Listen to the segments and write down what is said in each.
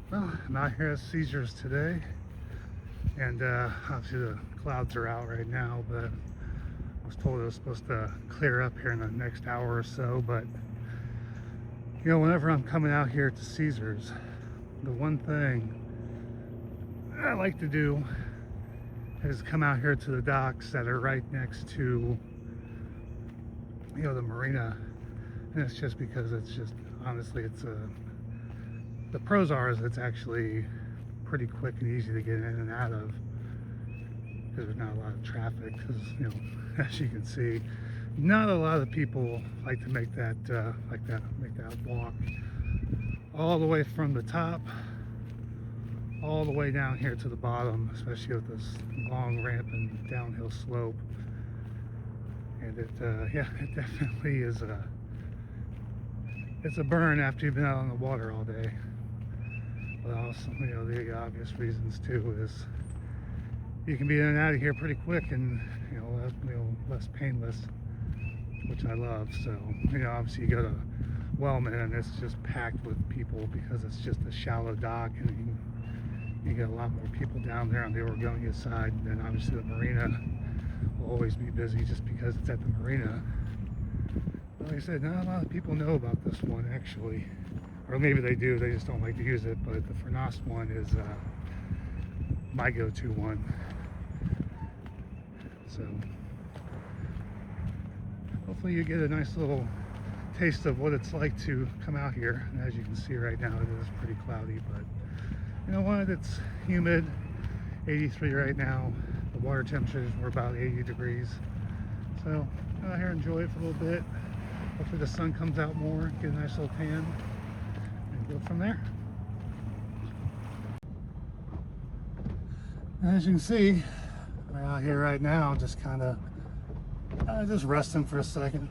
Well, I'm out here at Cesars today, and obviously the clouds are out right now, but I was told it was supposed to clear up here in the next hour or so. But you know, whenever I'm coming out here to Cesars, the one thing I like to do is come out here to the docks that are right next to, you know, the marina. And it's just because it's just, honestly, the pros are is it's actually pretty quick and easy to get in and out of, because there's not a lot of traffic. Because, you know, as you can see, not a lot of people like to make that walk all the way from the top all the way down here to the bottom, especially with this long ramp and downhill slope. And yeah, it definitely is it's a burn after you've been out on the water all day. But also, you know, the obvious reasons too is you can be in and out of here pretty quick and, you know, less painless, which I love. So, you know, obviously you go to Wellman and it's just packed with people because it's just a shallow dock, and you get a lot more people down there on the Oregonia side. And then obviously the marina will always be busy just because it's at the marina. But like I said, not a lot of people know about this one actually, or maybe they do, they just don't like to use it. But the Furnas one is my go-to one. So hopefully you get a nice little taste of what it's like to come out here. And as you can see right now, it is pretty cloudy, but you know what, it's humid, 83 right now. The water temperatures were about 80 degrees. So go out here, enjoy it for a little bit. Hopefully the sun comes out more, get a nice little tan, and go from there. As you can see, we're out here right now, just kind of just resting for a second.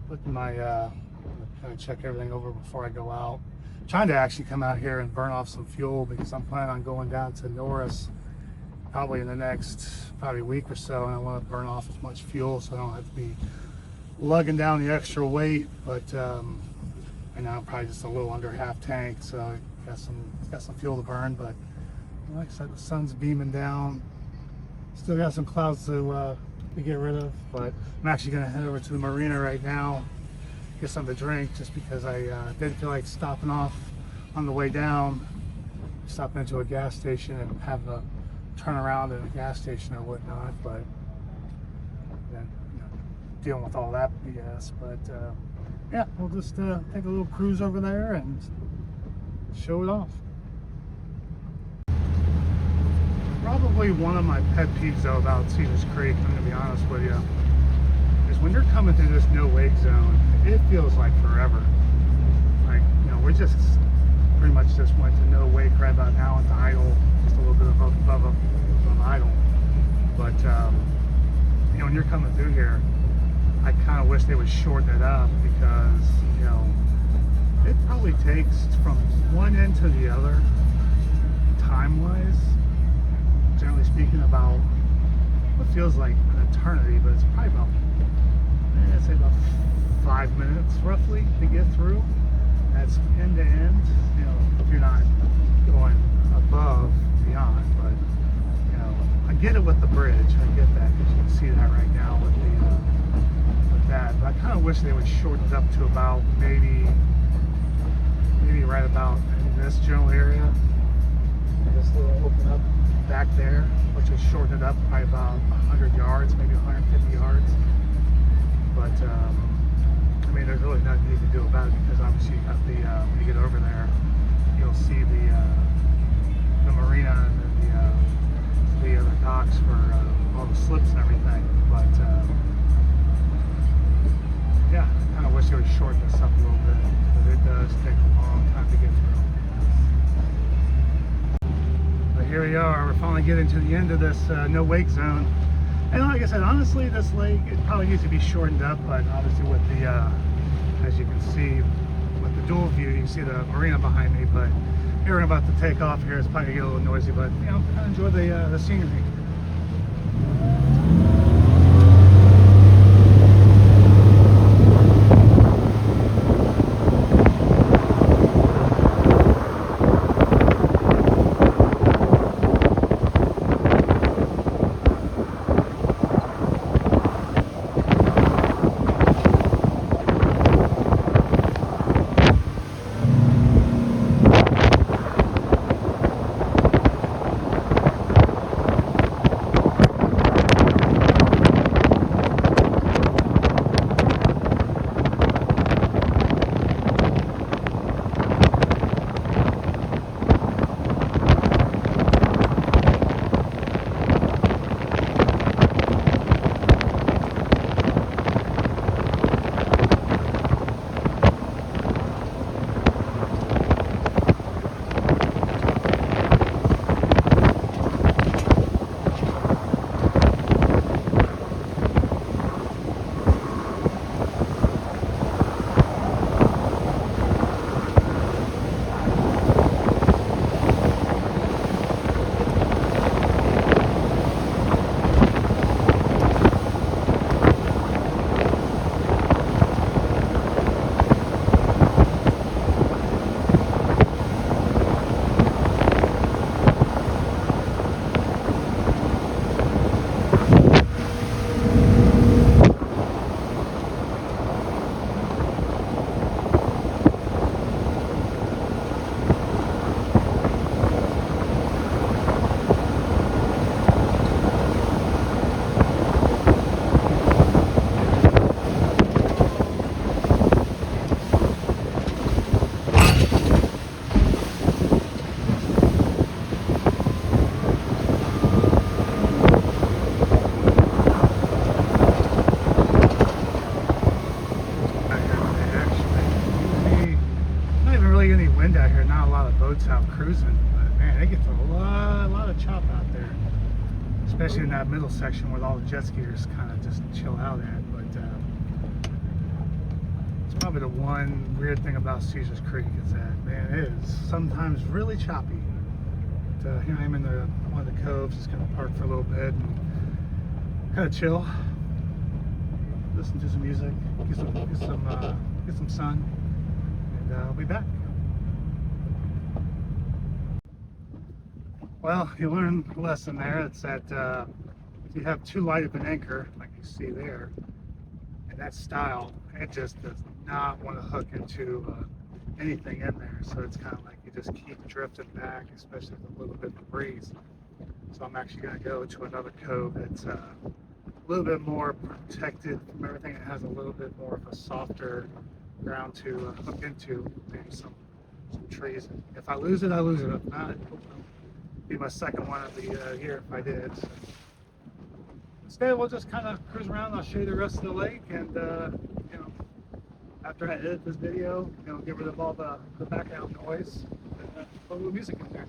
Putting my kind of check everything over before I go out. Trying to actually come out here and burn off some fuel, because I'm planning on going down to Norris probably in the next week or so, and I want to burn off as much fuel so I don't have to be lugging down the extra weight. But I know I'm probably just a little under half tank, so I got some fuel to burn. But like I said, the sun's beaming down. Still got some clouds to get rid of, but I'm actually going to head over to the marina right now, get something to drink, just because I didn't feel like stopping off on the way down, stopping into a gas station and having to turn around at a gas station or whatnot. But then, you know, dealing with all that BS. But yeah, we'll just take a little cruise over there and show it off. Probably one of my pet peeves though about Cesars Creek, I'm gonna be honest with you, is when you're coming through this no wake zone, it feels like forever. Like, you know, we just pretty much just went to no wake right about now into idle, just a little bit above idle. But you know, when you're coming through here, I kind of wish they would shorten it up, because, you know, it probably takes from one end to the other, time-wise, generally speaking, about what feels like an eternity, but it's probably about, I'd say about 5 minutes roughly to get through. That's end to end, you know, if you're not going above, beyond. But, you know, I get it with the bridge, I get that, because you can see that right now with that. But I kind of wish they would shorten it up to about maybe right about in this general area, this little open up back there, which would shorten it up by about 100 yards, maybe 150 yards. But I mean, there's really nothing you can do about it, because obviously you have the when you get over there, you'll see the marina and then the other docks for all the slips and everything. But yeah, I kind of wish they would shorten this up a little bit, because it does take a long time to get through. Here we are, we're finally getting to the end of this no wake zone. And like I said, honestly, this lake, it probably needs to be shortened up, but obviously with the, as you can see, with the dual view, you can see the marina behind me. But here we're about to take off here, it's probably gonna get a little noisy, but you know, I enjoy the scenery. wind out here. Not a lot of boats out cruising, but man, it gets a lot of chop out there, especially in that middle section where all the jet skiers kind of just chill out at. But it's probably the one weird thing about Cesars Creek is that, man, it is sometimes really choppy. But here I am in one of the coves, just gonna park for a little bit and kind of chill, listen to some music, get some sun, and I'll be back. Well, you learn a lesson there. It's that if you have too light of an anchor, like you see there, and that style, it just does not want to hook into anything in there. So it's kind of like you just keep drifting back, especially with a little bit of breeze. So I'm actually going to go to another cove that's a little bit more protected from everything. It has a little bit more of a softer ground to hook into, maybe some trees. And if I lose it, I lose it. If not, it'll be my second one of the year if I did. So instead, we'll just kind of cruise around. I'll show you the rest of the lake, and you know, after I edit this video, you know, get rid of all the background noise and put a little music in there.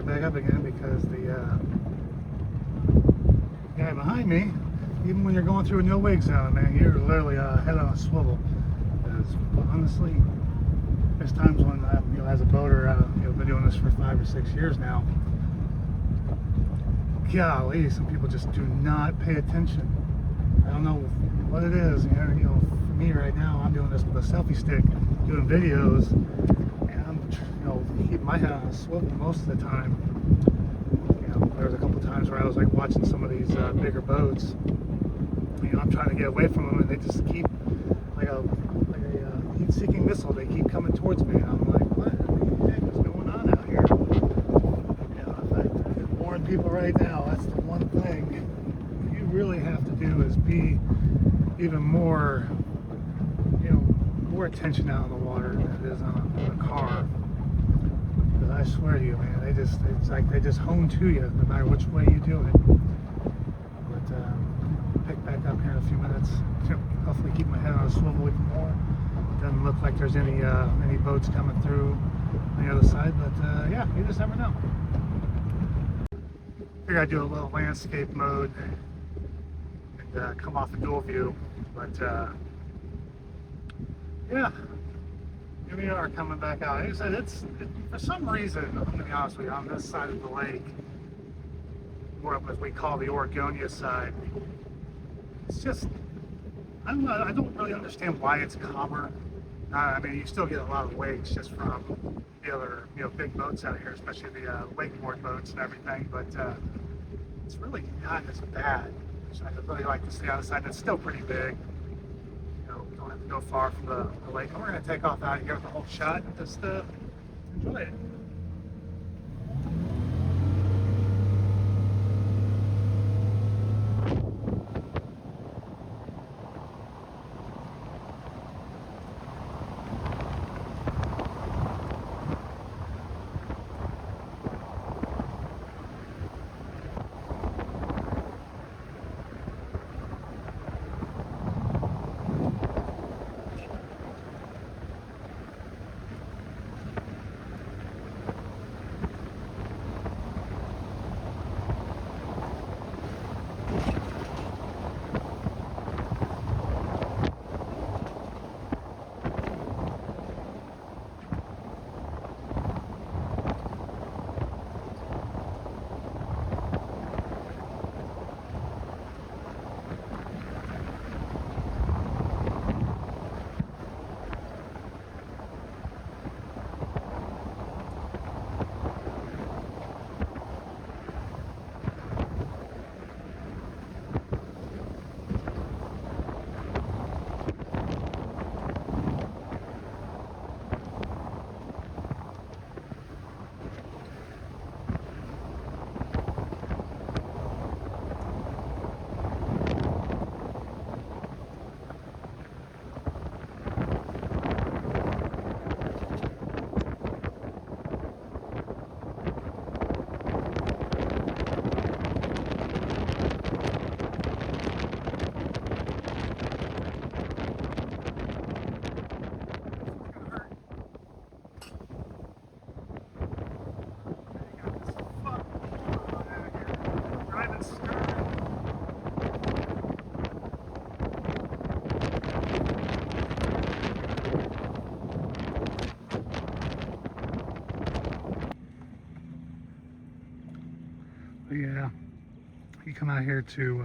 it back up again because the guy behind me, even when you're going through a no wake zone, man, you're literally head on a swivel. Because honestly, there's times when as a boater, been doing this for 5 or 6 years now. Golly, some people just do not pay attention. I don't know what it is. For me right now, I'm doing this with a selfie stick, doing videos, and I'm keeping my head on a swivel most of the time. There was a couple times where I was like watching some of these bigger boats. I'm trying to get away from them, and they just keep like a heat-seeking missile. They keep coming towards me, and I'm like, what the heck is going on out here? If I could warn people right now, that's the one thing you really have to do is be even more, more attention out on the water than it is on a car. Because I swear to you, man, it's like they just hone to you no matter which way you do it. But pick back up here in a few minutes. Hopefully keep my head on a swivel even more. Doesn't look like there's any boats coming through on the other side, but yeah, you just never know. Figured I'd do a little landscape mode and come off the dual view, but yeah, here we are coming back out. Like I said, for some reason, I'm going to be honest with you, on this side of the lake, or what we call the Oregonia side, it's just, I don't really understand why it's calmer. I mean, you still get a lot of wakes just from the other, big boats out here, especially the wakeboard boats and everything, but it's really not as bad. So I'd really like to stay on the side that's still pretty big. Don't have to go far from the lake. And we're going to take off out of here with the whole shot and just enjoy it. Yeah, you come out here to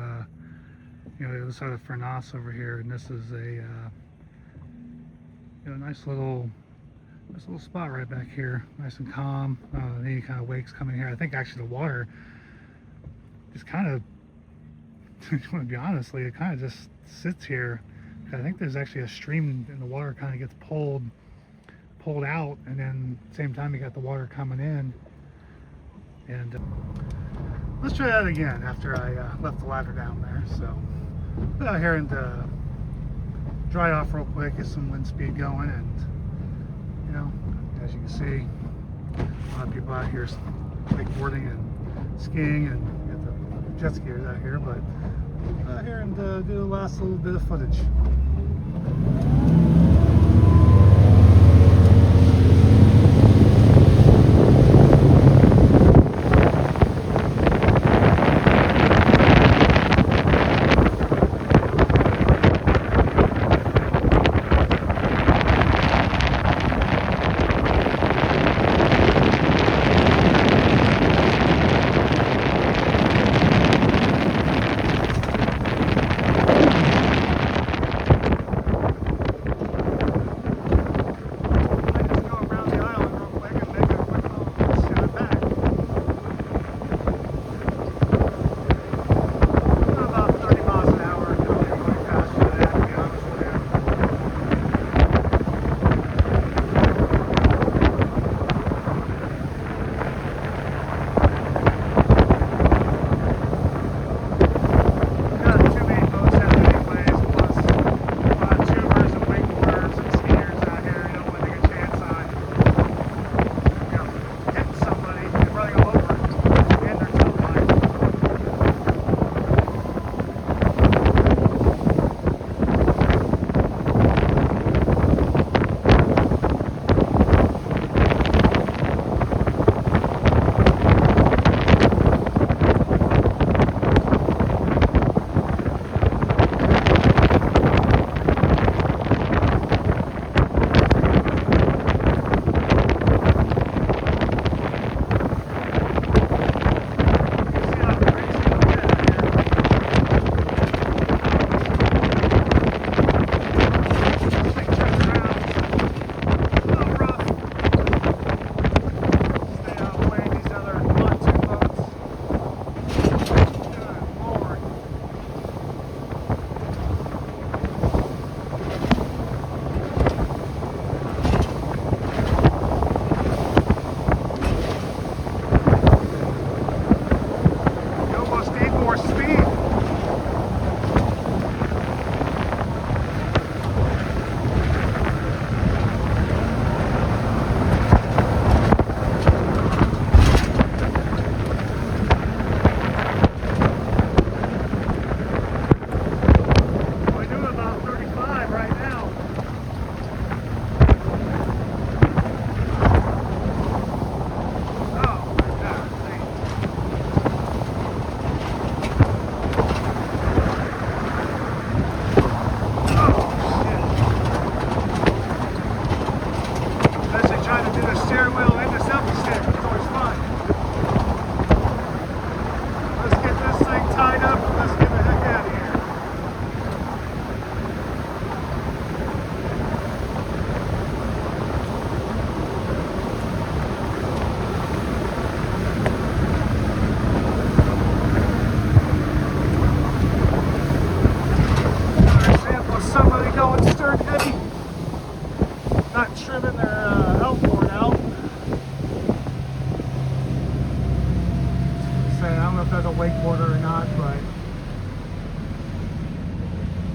the other side of Furnas over here, and this is a nice little spot right back here, nice and calm. Any kind of wakes coming here. I think actually the water is kind of, I want to be honest, it kind of just sits here. I think there's actually a stream, and the water kind of gets pulled out, and then at the same time you got the water coming in. And let's try that again after I left the ladder down there. So get out here and dry off real quick, get some wind speed going, and as you can see, a lot of people out here wakeboarding and skiing, and get the jet skiers out here. But out here and do the last little bit of footage.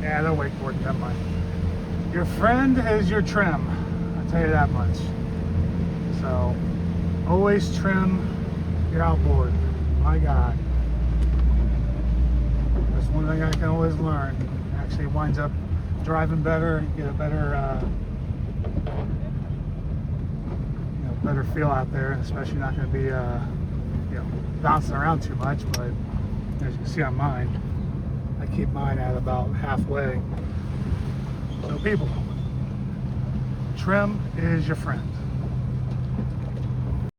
Yeah, they're wakeboarding, never mind. Your friend is your trim, I'll tell you that much. So, always trim your outboard. My God. That's one thing I can always learn. Actually winds up driving better, get a better, better feel out there, and especially not going to be, bouncing around too much. But as you can see on mine, I keep mine at about halfway. So people, trim is your friend.